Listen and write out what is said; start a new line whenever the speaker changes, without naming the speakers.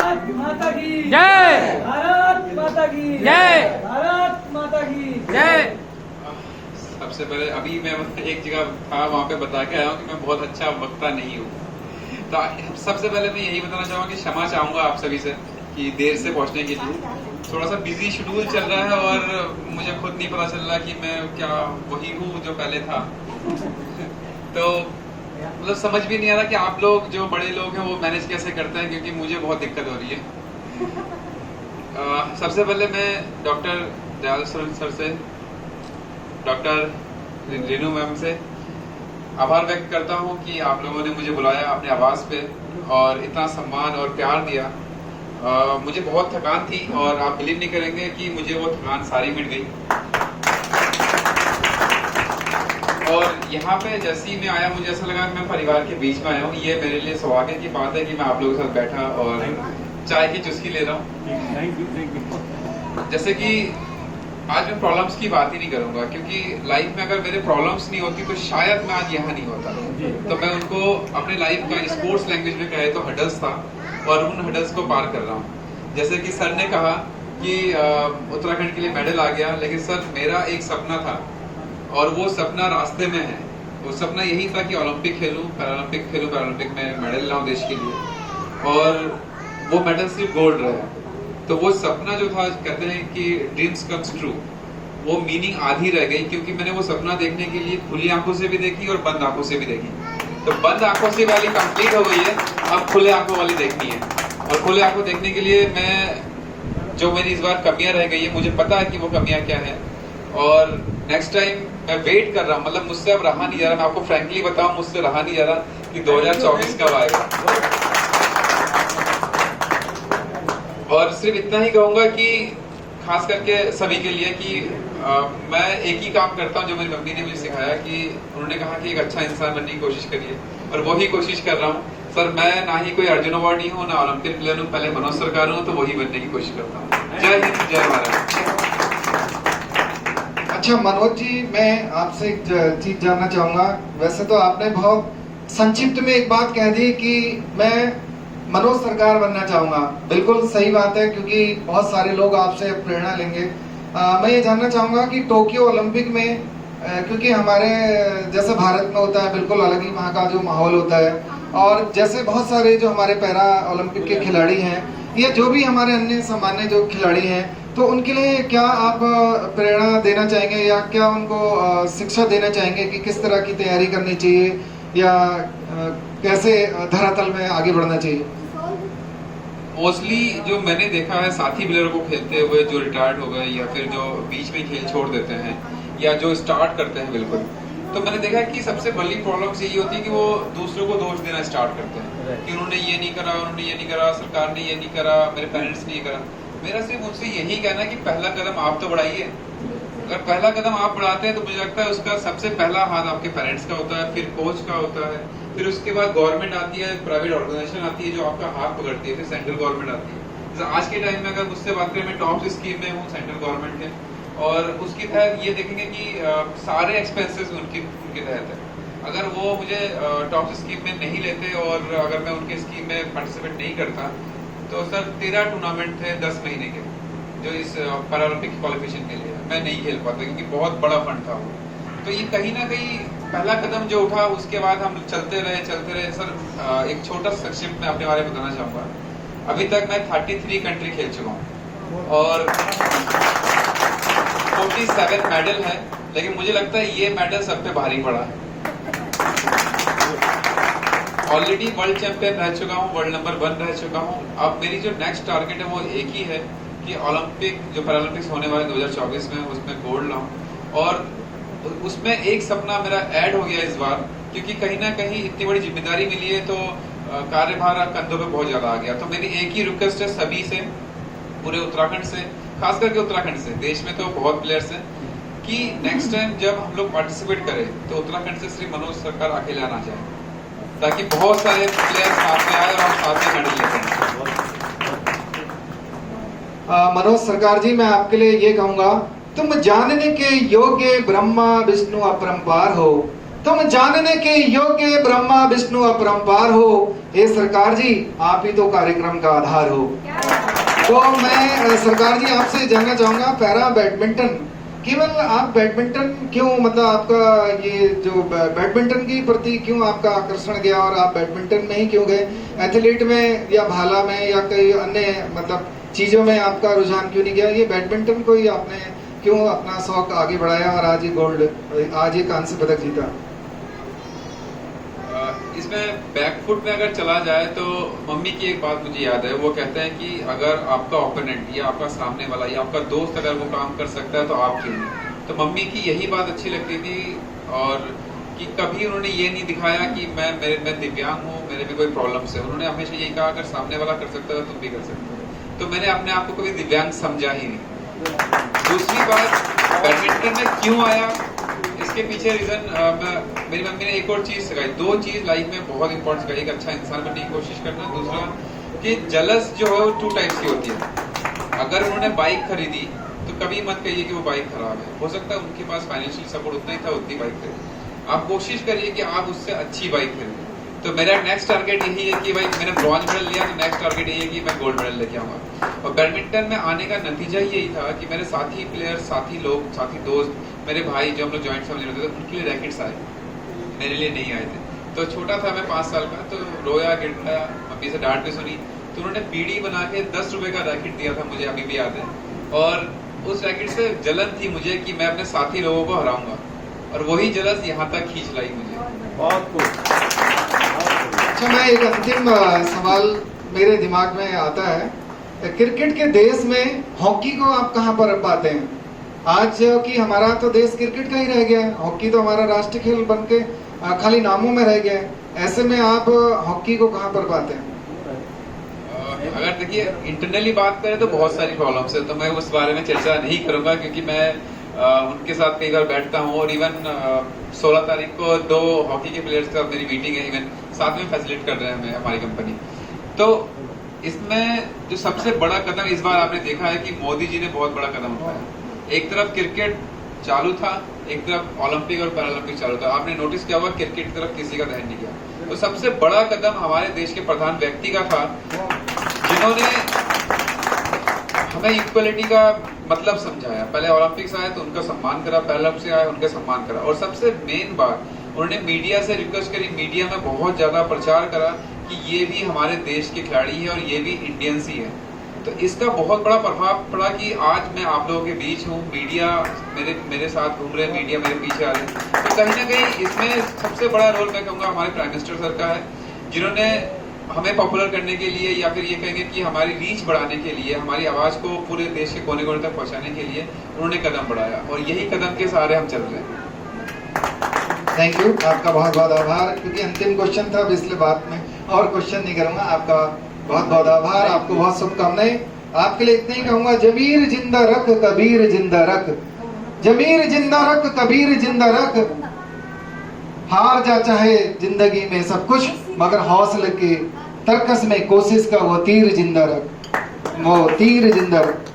भारत माता की
जय।
भारत माता की
जय।
भारत माता की
जय।
सबसे पहले अभी मैं एक जगह था, वहाँ पे बता के आया हूँ कि मैं बहुत अच्छा वक्ता नहीं हूँ। तो सबसे पहले मैं यही बताना चाहूँगा कि क्षमा चाहूँगा आप सभी से कि देर से पहुँचने के लिए थोड़ा सा बिजी शेड्यूल चल रहा है और मुझे खुद नहीं पता चल रहा कि मैं क्या वही हूँ जो पहले था। तो मतलब समझ भी नहीं आ रहा कि आप लोग जो बड़े लोग हैं वो मैनेज कैसे करते हैं, क्योंकि मुझे बहुत दिक्कत हो रही है। सबसे पहले मैं डॉक्टर दयाल सर से, डॉक्टर रेनू मैम से आभार व्यक्त करता हूँ कि आप लोगों ने मुझे बुलाया अपने आवास पे और इतना सम्मान और प्यार दिया। मुझे बहुत थकान थी और आप बिलीव नहीं करेंगे कि मुझे वो थकान सारी मिट गई। और यहाँ पे जैसे ही मैं आया मुझे ऐसा लगा मैं परिवार के बीच में आया हूँ। ये मेरे लिए सौभाग्य की बात है कि मैं आप लोगों के साथ बैठा और चाय की चुस्की ले रहा हूँ। जैसे कि आज मैं प्रॉब्लम्स की बात ही नहीं करूंगा, क्योंकि लाइफ में अगर मेरे प्रॉब्लम्स नहीं होती तो शायद मैं आज यहाँ नहीं होता। तो मैं उनको अपने लाइफ का स्पोर्ट्स लैंग्वेज में कहे तो हडल्स था और उन हडल्स को पार कर रहा हूँ। जैसे कि सर ने कहा कि उत्तराखंड के लिए मेडल आ गया, लेकिन सर मेरा एक सपना था और वो सपना रास्ते में है। वो सपना यही था कि ओलंपिक खेलूं, पैरालंपिक में मेडल लाऊं देश के लिए, और वो मेडल सिर्फ गोल्ड रहा। तो वो सपना जो था, कहते हैं कि ड्रीम्स कम्स ट्रू, वो मीनिंग आधी रह गई, क्योंकि मैंने वो सपना देखने के लिए खुली आंखों से भी देखी और बंद आंखों से भी देखी। तो बंद आंखों से वाली कंप्लीट हो गई है, अब खुले आंखों वाली देखनी है। और खुले आंखों देखने के लिए मैं, जो मेरी इस बार कमियां रह गई है, मुझे पता है कि वो कमियां क्या है, और नेक्स्ट टाइम मैं वेट कर रहा हूँ। मतलब मुझसे अब रहा नहीं जा रहा, मैं आपको फ्रैंकली बताऊं, मुझसे रहा नहीं जा रहा कि 2024 कब आएगा। और सिर्फ इतना ही कहूंगा कि खास करके सभी के लिए कि मैं एक ही काम करता हूं जो मेरी मम्मी ने मुझे सिखाया, कि उन्होंने कहा कि एक अच्छा इंसान बनने की कोशिश करिए, और वही कोशिश कर रहा हूं। सर मैं ना ही कोई अर्जुन अवार्डी हूँ, ना ओलंपिक प्लेयर हूँ, पहले मनोज सरकार हूँ, तो वही बनने की कोशिश करता हूँ। जय हिंद, जय भारत।
अच्छा मनोज जी, मैं आपसे एक चीज जानना चाहूंगा। वैसे तो आपने बहुत संक्षिप्त में एक बात कह दी कि मैं मनोज सरकार बनना चाहूंगा। बिल्कुल सही बात है, क्योंकि बहुत सारे लोग आपसे प्रेरणा लेंगे। मैं ये जानना चाहूंगा कि टोक्यो ओलंपिक में, क्योंकि हमारे जैसे भारत में होता है बिल्कुल अलग ही वहाँ का जो माहौल होता है, और जैसे बहुत सारे जो हमारे पैरा ओलंपिक के खिलाड़ी हैं, ये जो भी हमारे अन्य सामान्य जो खिलाड़ी हैं, तो उनके लिए क्या आप प्रेरणा देना चाहेंगे या क्या उनको शिक्षा देना चाहेंगे कि किस तरह की तैयारी करनी चाहिए या कैसे धरातल में आगे बढ़ना चाहिए?
मोस्टली जो मैंने देखा है साथी प्लेयरों को खेलते हुए, जो रिटायर्ड हो गए या फिर जो बीच में खेल छोड़ देते हैं या जो स्टार्ट करते हैं, बिल्कुल, तो मैंने देखा कि सबसे बड़ी प्रॉब्लम यही होती है कि वो दूसरों को दोष देना स्टार्ट करते हैं कि उन्होंने ये नहीं करा, उन्होंने ये नहीं करा, सरकार ने ये नहीं करा, मेरे पेरेंट्स ने ये करा। मेरा सिर्फ उनसे यही कहना है कि पहला कदम आप तो बढ़ाइए। अगर पहला कदम आप बढ़ाते हैं तो मुझे लगता है उसका सबसे पहला हाथ आपके पेरेंट्स का होता है, फिर कोच का होता है, फिर उसके बाद गवर्नमेंट आती है, प्राइवेट ऑर्गेनाइजेशन आती है जो आपका हाथ पकड़ती है, फिर सेंट्रल गवर्नमेंट आती है। जैसे आज के टाइम में अगर मुझसे बात करें, मैं टॉप स्कीम में हूँ सेंट्रल गवर्नमेंट के, और उसके तहत ये देखेंगे कि सारे एक्सपेंसेस उनके तहत है। अगर वो मुझे टॉप स्कीम में नहीं लेते और अगर मैं उनके स्कीम में पार्टिसिपेट नहीं करता, तो सर 13 टूर्नामेंट थे 10 महीने के जो इस पैरालंपिक क्वालिफिकेशन के लिए, मैं नहीं खेल पाता क्योंकि बहुत बड़ा फंड था वो। तो ये कहीं ना कहीं पहला कदम जो उठा, उसके बाद हम चलते रहे। सर एक छोटा संक्षिप्त में अपने बारे में बताना चाहूँगा। अभी तक मैं 33 कंट्री खेल चुका हूँ और 47 मेडल है, लेकिन मुझे लगता है ये मेडल सब पे भारी पड़ा है। ऑलरेडी वर्ल्ड चैंपियन रह चुका हूँ, वर्ल्ड नंबर 1 रह चुका हूँ। अब मेरी जो नेक्स्ट टारगेट है वो एक ही है कि ओलंपिक जो पैरालंपिक्स होने वाले 2024 में, उसमें गोल्ड लाऊं। और उसमें एक सपना मेरा ऐड हो गया इस बार, क्योंकि कहीं ना कहीं इतनी बड़ी जिम्मेदारी मिली है तो कार्यभार कंधों पे बहुत ज्यादा आ गया। तो मेरी एक ही रिक्वेस्ट है सभी से, पूरे उत्तराखंड से, खास करके उत्तराखंड से, देश में तो बहुत प्लेयर्स हैं, कि नेक्स्ट टाइम जब हम लोग पार्टिसिपेट करें तो उत्तराखंड से श्री मनोज सरकार अकेले आना चाहे, ताकि बहुत सारे प्लेयर्स साथ में आए और हम साथ में मेडल लेते हैं।
मनोज सरकार जी, मैं आपके लिए ये कहूंगा, तुम जानने के योग्य ब्रह्मा विष्णु अपरंपार हो। तुम जानने के योग्य ब्रह्मा विष्णु अपरंपार हो। ये सरकार जी आप ही तो कार्यक्रम का आधार हो। तो मैं सरकार जी आपसे जानना चाहूंगा, पैरा बैडमिंटन केवल आप बैडमिंटन क्यों, मतलब आपका ये जो बैडमिंटन की प्रति क्यों आपका आकर्षण गया और आप बैडमिंटन में ही क्यों गए, एथलीट में या भाला में या कई अन्य मतलब चीजों में आपका रुझान क्यों नहीं गया? ये बैडमिंटन को ही आपने क्यों अपना शौक आगे बढ़ाया और आज ये कांस्य पदक जीता?
इसमें बैकफुट में अगर चला जाए तो मम्मी की एक बात मुझे याद है, वो कहते हैं कि अगर आपका ओपोनेंट या आपका सामने वाला या आपका दोस्त अगर वो काम कर सकता है तो आप क्यों नहीं। तो मम्मी की यही बात अच्छी लगती थी, और कि कभी उन्होंने ये नहीं दिखाया कि मैं दिव्यांग हूँ, मेरे में कोई प्रॉब्लम्स है। उन्होंने हमेशा यही कहा अगर सामने वाला कर सकता है तुम भी कर सकते हो। तो मैंने अपने आप को कभी दिव्यांग समझा ही नहीं। दूसरी बात, बैडमिंटन में क्यों आया, इसके पीछे रीजन मेरी मम्मी ने एक और चीज सिखाई, दो चीज लाइफ में बहुत इंपॉर्टेंट सिखाई। एक अच्छा इंसान बनने की कोशिश करना, दूसरा कि जलस जो है वो 2 टाइप्स की होती है। अगर उन्होंने बाइक खरीदी तो कभी मत कहिए कि वो बाइक खराब है, हो सकता है उनके पास फाइनेंशियल सपोर्ट उतना ही था, उतनी बाइक खरीदी। आप कोशिश करिए कि आप उससे अच्छी बाइक खरीदें। तो मेरा नेक्स्ट टारगेट यही है कि भाई मैंने ब्रॉन्ज मेडल लिया, तो नेक्स्ट टारगेट यही है कि मैं गोल्ड मेडल लेके आऊंगा। और बैडमिंटन में आने का नतीजा यही था कि मेरे साथी प्लेयर, साथी लोग, साथी दोस्त, मेरे भाई जो हम लोग जॉइंट फैमिली रहते थे, उनके लिए रैकेट्स आए, मेरे लिए नहीं आए थे। तो छोटा था मैं 5 साल का, तो रोया गिड़ाया, मम्मी से डांट भी सुनी। तो उन्होंने पीढ़ी बना के 10 रुपए का रैकेट दिया था, मुझे अभी भी याद है। और उस रैकेट से जलन थी मुझे कि मैं अपने साथी लोगों को हराऊंगा, और वही जलन यहाँ तक खींच लाई मुझे।
बहुत कुछ।
अच्छा, मैं एक अंतिम सवाल मेरे दिमाग में आता है, क्रिकेट के देश में हॉकी को आप कहाँ पर पाते हैं? आज कि हमारा तो देश क्रिकेट का ही रह गया है, हॉकी तो हमारा राष्ट्रीय खेल बन के खाली नामों में रह गया है। ऐसे में आप हॉकी को कहाँ पर पाते हैं?
अगर देखिए इंटरनली बात करें तो बहुत सारी प्रॉब्लम्स है, तो मैं उस बारे में चर्चा नहीं करूंगा, क्योंकि मैं उनके साथ कई बार बैठता हूँ। और इवन 16 तारीख को 2 हॉकी के प्लेयर्स का मेरी मीटिंग है, इवन साथ में फैसिलिटेट कर रहे हैं हमारी कंपनी। तो इसमें जो सबसे बड़ा कदम इस बार आपने देखा है कि मोदी जी ने बहुत बड़ा कदम उठाया। एक तरफ क्रिकेट चालू था, एक तरफ ओलंपिक और पैरालंपिक चालू था। आपने नोटिस किया होगा क्रिकेट की तरफ किसी का ध्यान नहीं गया। तो सबसे बड़ा कदम हमारे देश के प्रधान व्यक्ति का था, जिन्होंने हमें इक्वलिटी का मतलब समझाया। पहले ओलंपिक्स आए तो उनका सम्मान करा, पैरालंपिक्स आए उनका सम्मान करा, और सबसे मेन बात उन्होंने मीडिया से रिक्वेस्ट करी, मीडिया में बहुत ज्यादा प्रचार करा कि ये भी हमारे देश के खिलाड़ी है और ये भी इंडियंस ही है। तो इसका बहुत बड़ा प्रभाव पड़ा कि आज मैं आप लोगों के बीच हूँ, मीडिया मेरे साथ घूम रहे हैं, मीडिया मेरे पीछे आ रहे हैं। तो कहीं ना कहीं इसमें सबसे बड़ा रोल मैं कहूँगा हमारे प्राइम मिनिस्टर सर का है, जिन्होंने हमें पॉपुलर करने के लिए, या फिर ये कहेंगे कि हमारी रीच बढ़ाने के लिए, हमारी आवाज को पूरे देश के कोने कोने तक पहुंचाने के लिए उन्होंने कदम बढ़ाया, और यही कदम के सहारे हम चल रहे हैं।
थैंक यू, आपका बहुत बहुत आभार। क्योंकि अंतिम क्वेश्चन था, इसलिए बात में और क्वेश्चन नहीं करूंगा। आपका बहुत बहुत आभार, आपको बहुत शुभकामनाएं। आपके लिए इतना ही कहूंगा, जमीर जिंदा रख कबीर जिंदा रख, जमीर जिंदा रख कबीर जिंदा रख। हार जा चाहे जिंदगी में सब कुछ, मगर हौसले के तरकस में कोशिश का वो तीर जिंदा रख, वो तीर जिंदा रख।